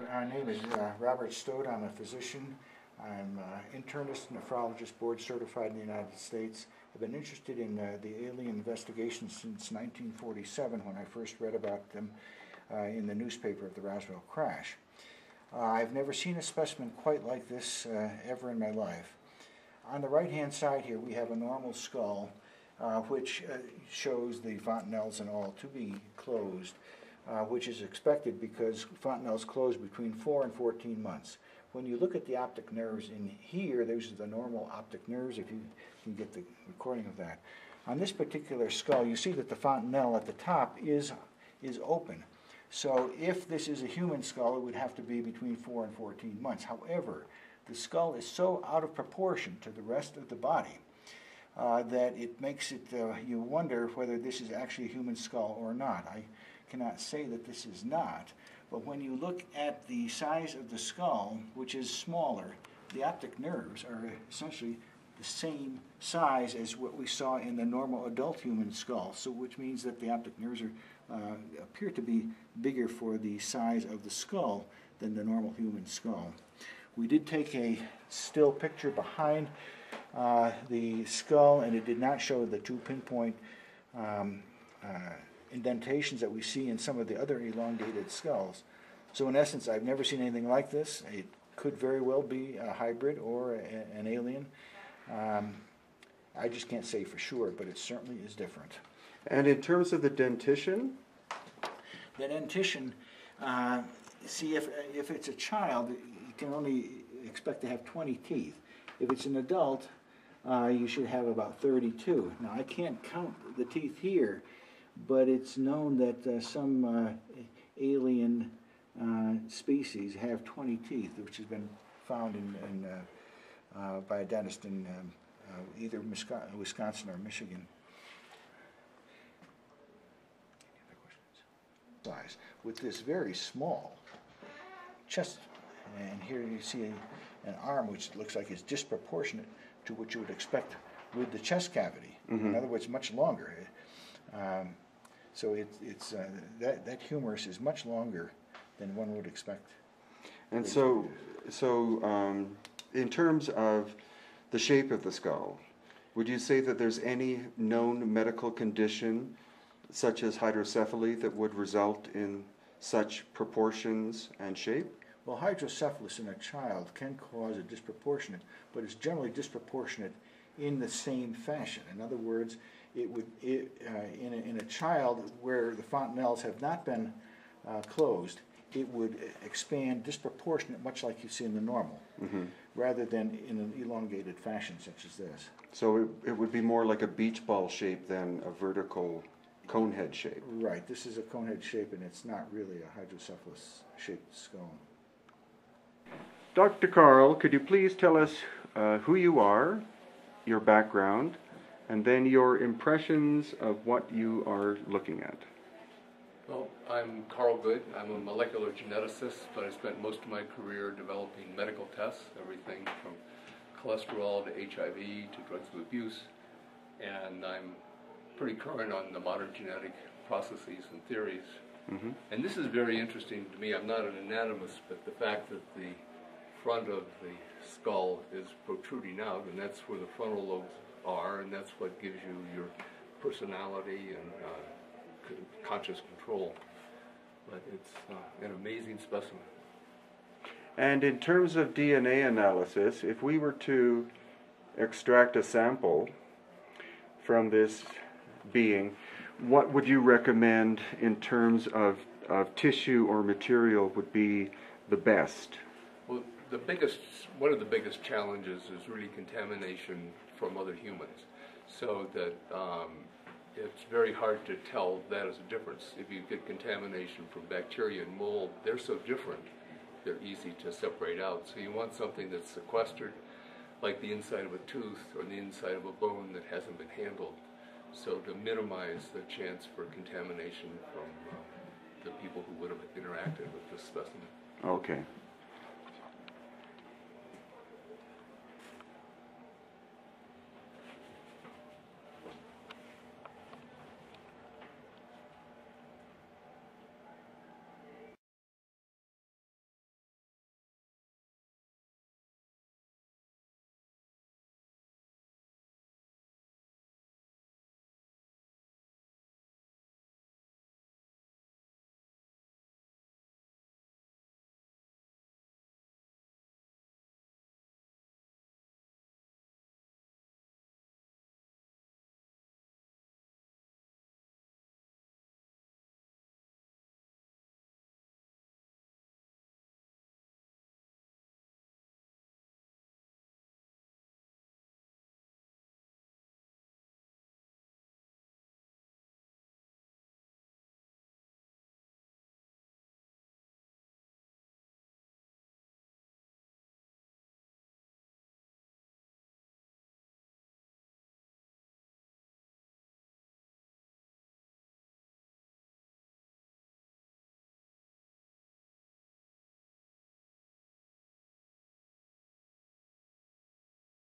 My name is Robert Stode. I'm a physician. I'm internist, nephrologist, board certified in the United States. I've been interested in the alien investigation since 1947 when I first read about them in the newspaper of the Roswell crash. I've never seen a specimen quite like this ever in my life. On the right-hand side here we have a normal skull which shows the fontanelles and all to be closed, which is expected because fontanelles close between 4 and 14 months. When you look at the optic nerves in here, those are the normal optic nerves, if you can get the recording of that. On this particular skull, you see that the fontanelle at the top is open. So if this is a human skull, it would have to be between 4 and 14 months. However, the skull is so out of proportion to the rest of the body that it makes it, you wonder whether this is actually a human skull or not. I cannot say that this is not, but when you look at the size of the skull, which is smaller, the optic nerves are essentially the same size as what we saw in the normal adult human skull, so which means that the optic nerves are, appear to be bigger for the size of the skull than the normal human skull. We did take a still picture behind the skull, and it did not show the two pinpoint indentations that we see in some of the other elongated skulls. So in essence, I've never seen anything like this. It could very well be a hybrid or an alien. I just can't say for sure, but it certainly is different. And in terms of the dentition? The dentition, see, if it's a child, you can only expect to have 20 teeth. If it's an adult, you should have about 32. Now, I can't count the teeth here, but it's known that some alien species have 20 teeth, which has been found by a dentist in either Wisconsin or Michigan. Size with this very small chest, and here you see an arm which looks like it's disproportionate to what you would expect with the chest cavity. Mm-hmm. In other words, much longer. So that humerus is much longer than one would expect. And so in terms of the shape of the skull, would you say that there's any known medical condition such as hydrocephaly that would result in such proportions and shape? Well, hydrocephalus in a child can cause a disproportionate, but it's generally disproportionate in the same fashion. In other words, in a child where the fontanelles have not been closed, it would expand disproportionate, much like you see in the normal, mm-hmm. rather than in an elongated fashion such as this. So it would be more like a beach ball shape than a vertical cone head shape. Right. This is a cone head shape, and it's not really a hydrocephalus shaped skull. Dr. Carl, could you please tell us who you are, your background, and then your impressions of what you are looking at? Well, I'm Carl Good. I'm a molecular geneticist, but I spent most of my career developing medical tests, everything from cholesterol to HIV to drugs of abuse, and I'm pretty current on the modern genetic processes and theories. Mm-hmm. And this is very interesting to me. I'm not an anatomist, but the fact that the front of the skull is protruding out, and that's where the frontal lobes are, and that's what gives you your personality and conscious control. But it's an amazing specimen. And in terms of DNA analysis, if we were to extract a sample from this being, what would you recommend in terms of tissue or material would be the best? Well, one of the biggest challenges is really contamination from other humans, so that it's very hard to tell that as a difference. If you get contamination from bacteria and mold, they're so different, they're easy to separate out. So you want something that's sequestered, like the inside of a tooth or the inside of a bone that hasn't been handled, so to minimize the chance for contamination from the people who would have interacted with this specimen. Okay.